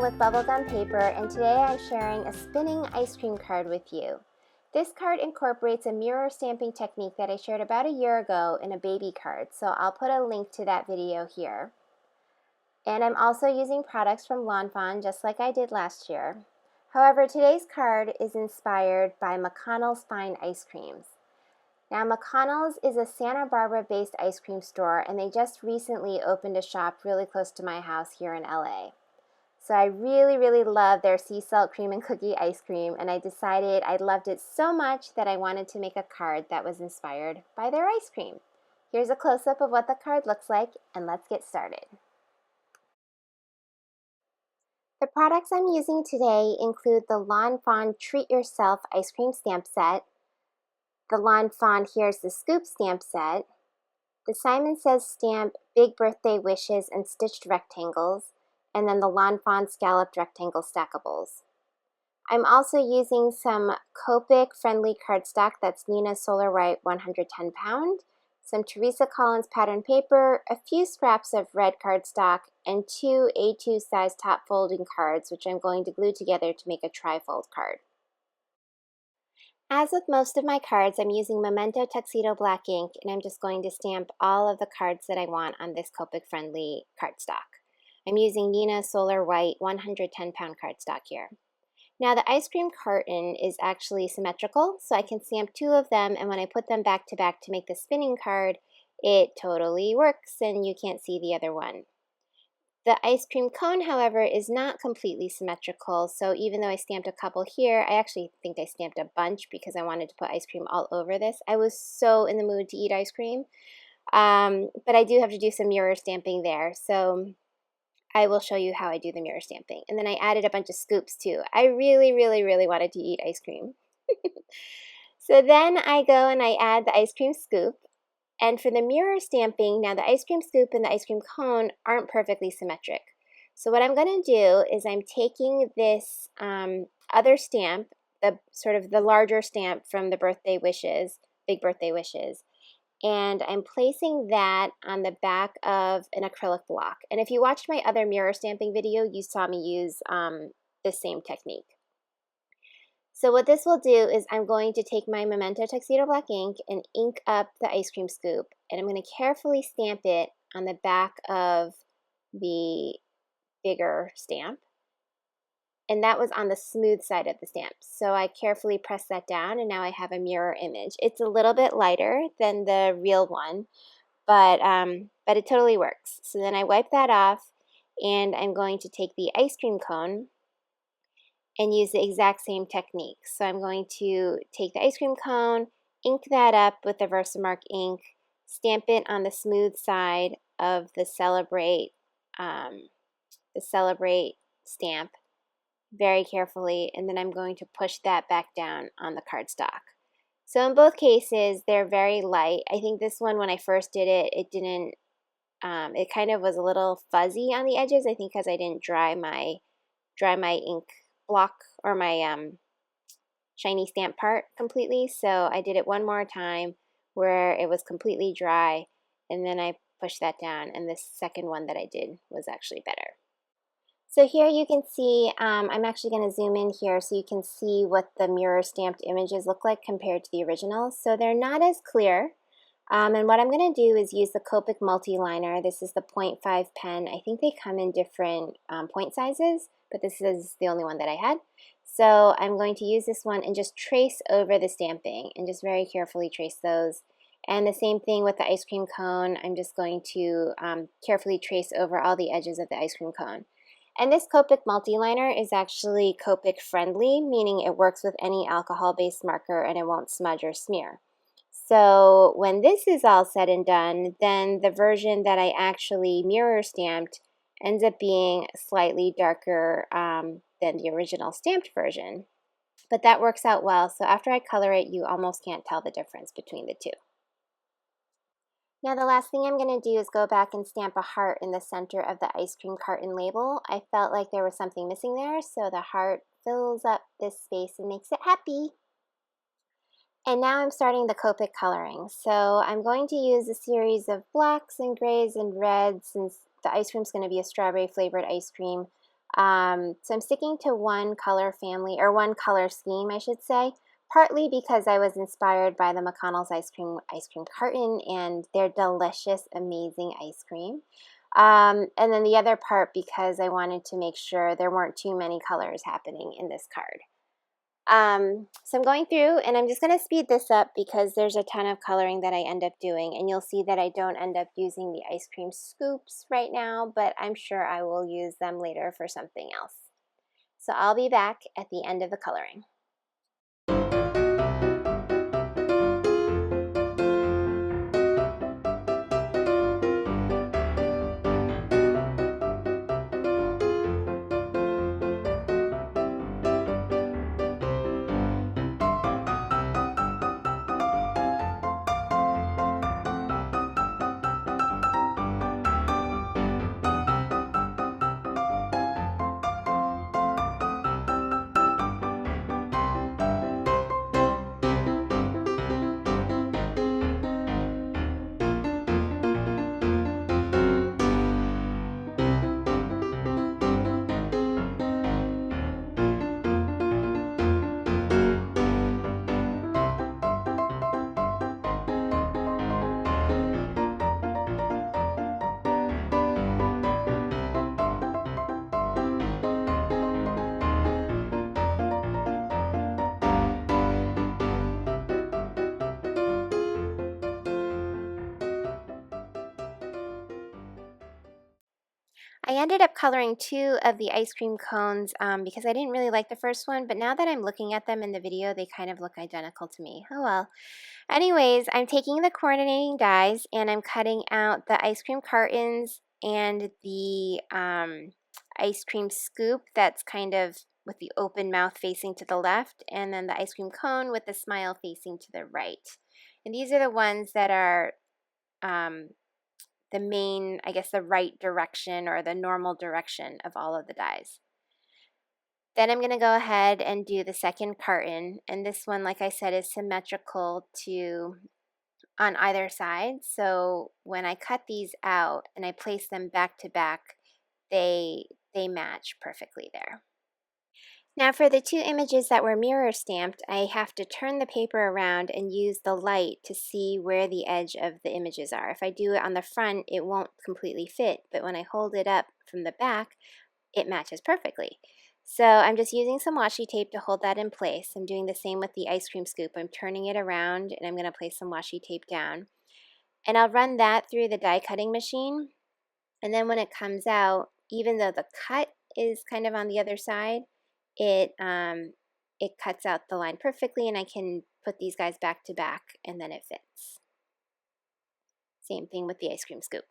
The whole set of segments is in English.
Anna with Bubblegum Paper, and today I'm sharing a spinning ice cream card with you. This card incorporates a mirror stamping technique that I shared about a year ago in a baby card, so I'll put a link to that video here. And I'm also using products from Lawn Fawn, just like I did last year. However, today's card is inspired by McConnell's Fine Ice Creams. Now, McConnell's is a Santa Barbara-based ice cream store, and they just recently opened a shop really close to my house here in LA. So I really love their sea salt cream and cookie ice cream, and I decided I loved it so much that I wanted to make a card that was inspired by their ice cream. Here's a close-up of what the card looks like, and let's get started. The products I'm using today include the Lawn Fawn Treat Yourself ice cream stamp set, the Lawn Fawn Here's the Scoop stamp set, the Simon Says stamp Big Birthday Wishes and Stitched Rectangles, and then the Lawn Fawn Scalloped Rectangle Stackables. I'm also using some Copic friendly cardstock, that's Nina Solar White 110 pound, some Teresa Collins pattern paper, a few scraps of red cardstock, and 2 A2 size top folding cards, which I'm going to glue together to make a tri-fold card. As with most of my cards, I'm using Memento Tuxedo Black ink, and I'm just going to stamp all of the cards that I want on this Copic friendly cardstock. I'm using Nina Solar White 110 pound cardstock here. Now the ice cream carton is actually symmetrical, so I can stamp 2 of them, and when I put them back to make the spinning card, it totally works and you can't see the other one. The ice cream cone, however, is not completely symmetrical, so even though I stamped a couple here, I actually think I stamped a bunch because I wanted to put ice cream all over this. I was so in the mood to eat ice cream, but I do have to do some mirror stamping there, so I will show you how I do the mirror stamping. And then I added a bunch of scoops too. I really wanted to eat ice cream. So then I go and I add the ice cream scoop. And for the mirror stamping, now the ice cream scoop and the ice cream cone aren't perfectly symmetric. So what I'm going to do is I'm taking this other stamp, the sort of the larger stamp from the birthday wishes, Big Birthday Wishes, and I'm placing that on the back of an acrylic block. And if you watched my other mirror stamping video, you saw me use the same technique. So what this will do is I'm going to take my Memento Tuxedo Black ink and ink up the ice cream scoop, and I'm going to carefully stamp it on the back of the bigger stamp. And that was on the smooth side of the stamp. So I carefully press that down, and now I have a mirror image. It's a little bit lighter than the real one, but it totally works. So then I wipe that off, and I'm going to take the ice cream cone and use the exact same technique. So I'm going to take the ice cream cone, ink that up with the Versamark ink, stamp it on the smooth side of the Celebrate stamp very carefully, and then I'm going to push that back down on the cardstock. So in both cases, they're very light. I think this one, when I first did it, it didn't, it kind of was a little fuzzy on the edges, I think because I didn't dry my ink block or my shiny stamp part completely. So I did it one more time where it was completely dry, and then I pushed that down, and this second one that I did was actually better. So here you can see, I'm actually going to zoom in here so you can see what the mirror stamped images look like compared to the original. So they're not as clear. And what I'm going to do is use the Copic multi-liner. This is the 0.5 pen. I think they come in different point sizes, but this is the only one that I had. So I'm going to use this one and just trace over the stamping and just very carefully trace those. And the same thing with the ice cream cone. I'm just going to carefully trace over all the edges of the ice cream cone. And this Copic multi-liner is actually Copic friendly, meaning it works with any alcohol-based marker and it won't smudge or smear. So when this is all said and done, then the version that I actually mirror stamped ends up being slightly darker than the original stamped version. But that works out well, so after I color it, you almost can't tell the difference between the two. Now the last thing I'm going to do is go back and stamp a heart in the center of the ice cream carton label. I felt like there was something missing there, so the heart fills up this space and makes it happy. And now I'm starting the Copic coloring. So I'm going to use a series of blacks and grays and reds, since the ice cream is going to be a strawberry flavored ice cream. So I'm sticking to one color family, or one color scheme, I should say, partly because I was inspired by the McConnell's ice cream carton and their delicious, amazing ice cream. And then the other part because I wanted to make sure there weren't too many colors happening in this card. So I'm going through and I'm just going to speed this up because there's a ton of coloring that I end up doing, and you'll see that I don't end up using the ice cream scoops right now, but I'm sure I will use them later for something else. So I'll be back at the end of the coloring. I ended up coloring 2 of the ice cream cones because I didn't really like the first one, but now that I'm looking at them in the video, they kind of look identical to me. Oh well. Anyways, I'm taking the coordinating dies and I'm cutting out the ice cream cartons and the ice cream scoop that's kind of with the open mouth facing to the left, and then the ice cream cone with the smile facing to the right. And these are the ones that are the main, I guess, the right direction or the normal direction of all of the dies. Then I'm going to go ahead and do the second carton, and this one, like I said, is symmetrical to on either side. So when I cut these out and I place them back to back, they match perfectly there. Now for the 2 images that were mirror stamped, I have to turn the paper around and use the light to see where the edge of the images are. If I do it on the front, it won't completely fit, but when I hold it up from the back, it matches perfectly. So I'm just using some washi tape to hold that in place. I'm doing the same with the ice cream scoop. I'm turning it around and I'm going to place some washi tape down. And I'll run that through the die cutting machine. And then when it comes out, even though the cut is kind of on the other side, it cuts out the line perfectly, and I can put these guys back to back and then it fits. Same thing with the ice cream scoop.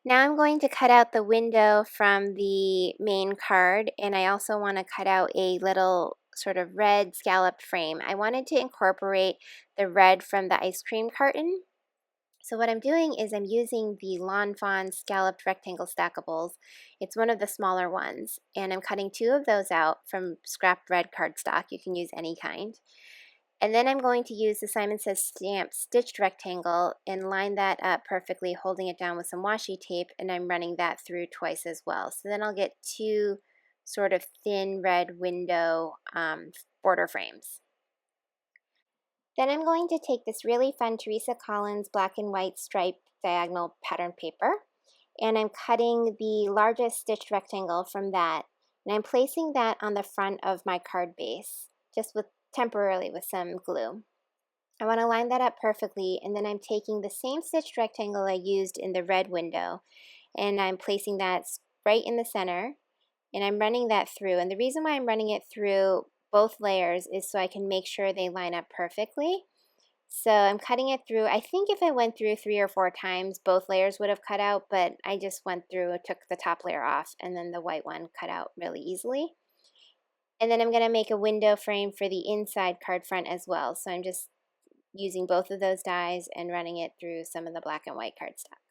Now I'm going to cut out the window from the main card, and I also want to cut out a little sort of red scalloped frame. I wanted to incorporate the red from the ice cream carton. So what I'm doing is I'm using the Lawn Fawn scalloped rectangle stackables. It's one of the smaller ones, and I'm cutting 2 of those out from scrap red cardstock. You can use any kind. And then I'm going to use the Simon Says Stamp stitched rectangle and line that up perfectly, holding it down with some washi tape, and I'm running that through twice as well. So then I'll get 2 sort of thin red window border frames. Then I'm going to take this really fun Teresa Collins black and white striped diagonal pattern paper, and I'm cutting the largest stitched rectangle from that, and I'm placing that on the front of my card base, just temporarily with some glue. I want to line that up perfectly, and then I'm taking the same stitched rectangle I used in the red window, and I'm placing that right in the center, and I'm running that through. And the reason why I'm running it through both layers is so I can make sure they line up perfectly. So I'm cutting it through. I think if I went through 3 or 4 times, both layers would have cut out, but I just went through, took the top layer off, and then the white one cut out really easily. And then I'm going to make a window frame for the inside card front as well. So I'm just using both of those dies and running it through some of the black and white cardstock.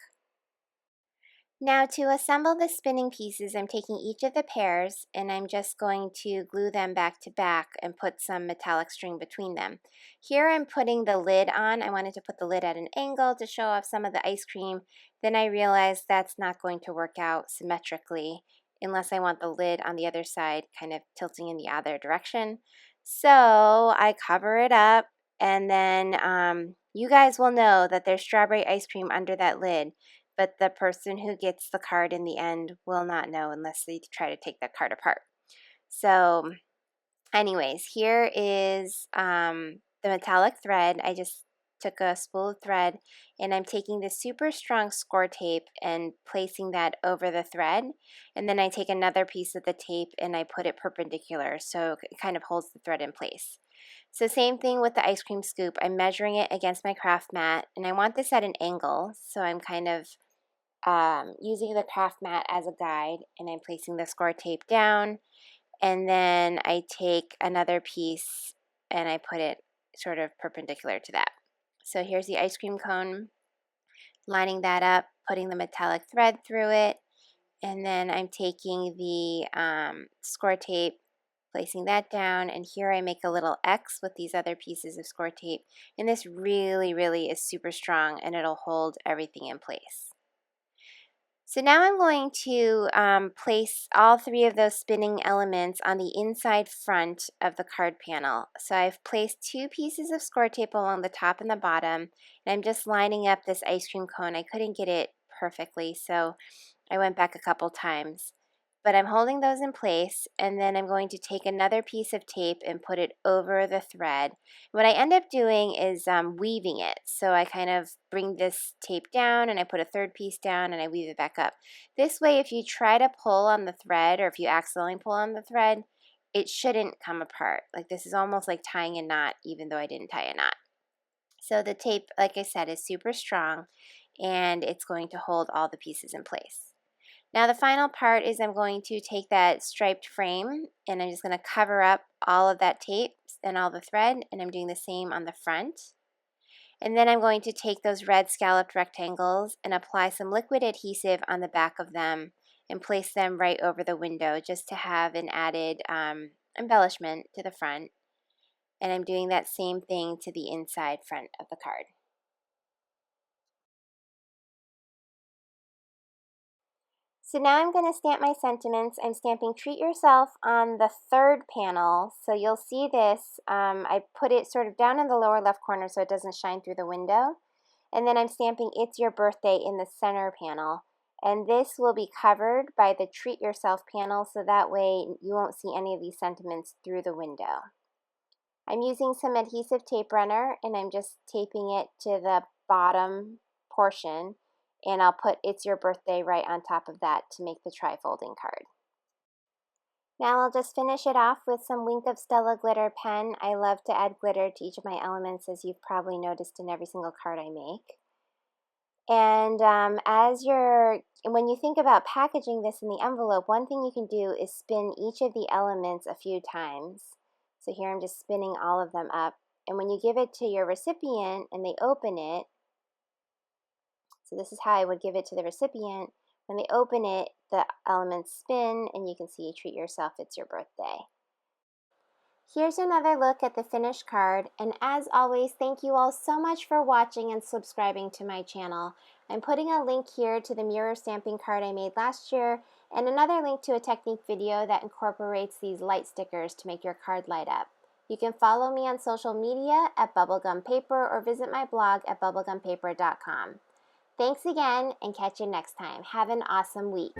Now to assemble the spinning pieces, I'm taking each of the pairs and I'm just going to glue them back to back and put some metallic string between them. Here I'm putting the lid on. I wanted to put the lid at an angle to show off some of the ice cream. Then I realized that's not going to work out symmetrically unless I want the lid on the other side kind of tilting in the other direction. So I cover it up, and then you guys will know that there's strawberry ice cream under that lid, but the person who gets the card in the end will not know unless they try to take that card apart. So anyways, here is the metallic thread. I just took a spool of thread and I'm taking this super strong score tape and placing that over the thread, and then I take another piece of the tape and I put it perpendicular so it kind of holds the thread in place. So same thing with the ice cream scoop. I'm measuring it against my craft mat and I want this at an angle, so I'm kind of using the craft mat as a guide, and I'm placing the score tape down, and then I take another piece and I put it sort of perpendicular to that. So here's the ice cream cone, lining that up, putting the metallic thread through it, and then I'm taking the score tape, placing that down, and here I make a little X with these other pieces of score tape, and this really is super strong and it'll hold everything in place. So now I'm going to place all three of those spinning elements on the inside front of the card panel. So I've placed two pieces of score tape along the top and the bottom, and I'm just lining up this ice cream cone. I couldn't get it perfectly, so I went back a couple times. But I'm holding those in place, and then I'm going to take another piece of tape and put it over the thread. What I end up doing is weaving it. So I kind of bring this tape down and I put a third piece down and I weave it back up. This way, if you try to pull on the thread, or if you accidentally pull on the thread, it shouldn't come apart. Like, this is almost like tying a knot, even though I didn't tie a knot. So the tape, like I said, is super strong and it's going to hold all the pieces in place. Now the final part is I'm going to take that striped frame and I'm just going to cover up all of that tape and all the thread, and I'm doing the same on the front. And then I'm going to take those red scalloped rectangles and apply some liquid adhesive on the back of them and place them right over the window just to have an added embellishment to the front. And I'm doing that same thing to the inside front of the card. So now I'm going to stamp my sentiments. I'm stamping Treat Yourself on the third panel. So you'll see this, I put it sort of down in the lower left corner so it doesn't shine through the window. And then I'm stamping It's Your Birthday in the center panel. And this will be covered by the Treat Yourself panel, so that way you won't see any of these sentiments through the window. I'm using some adhesive tape runner and I'm just taping it to the bottom portion, and I'll put It's Your Birthday right on top of that to make the tri-folding card. Now I'll just finish it off with some Wink of Stella glitter pen. I love to add glitter to each of my elements, as you've probably noticed in every single card I make. And when you think about packaging this in the envelope, one thing you can do is spin each of the elements a few times. So here I'm just spinning all of them up. And when you give it to your recipient and they open it, so this is how I would give it to the recipient. When they open it, the elements spin and you can see Treat Yourself, It's Your Birthday. Here's another look at the finished card, and as always, thank you all so much for watching and subscribing to my channel. I'm putting a link here to the mirror stamping card I made last year, and another link to a technique video that incorporates these light stickers to make your card light up. You can follow me on social media at Bubblegum Paper or visit my blog at bubblegumpaper.com. Thanks again, and catch you next time. Have an awesome week.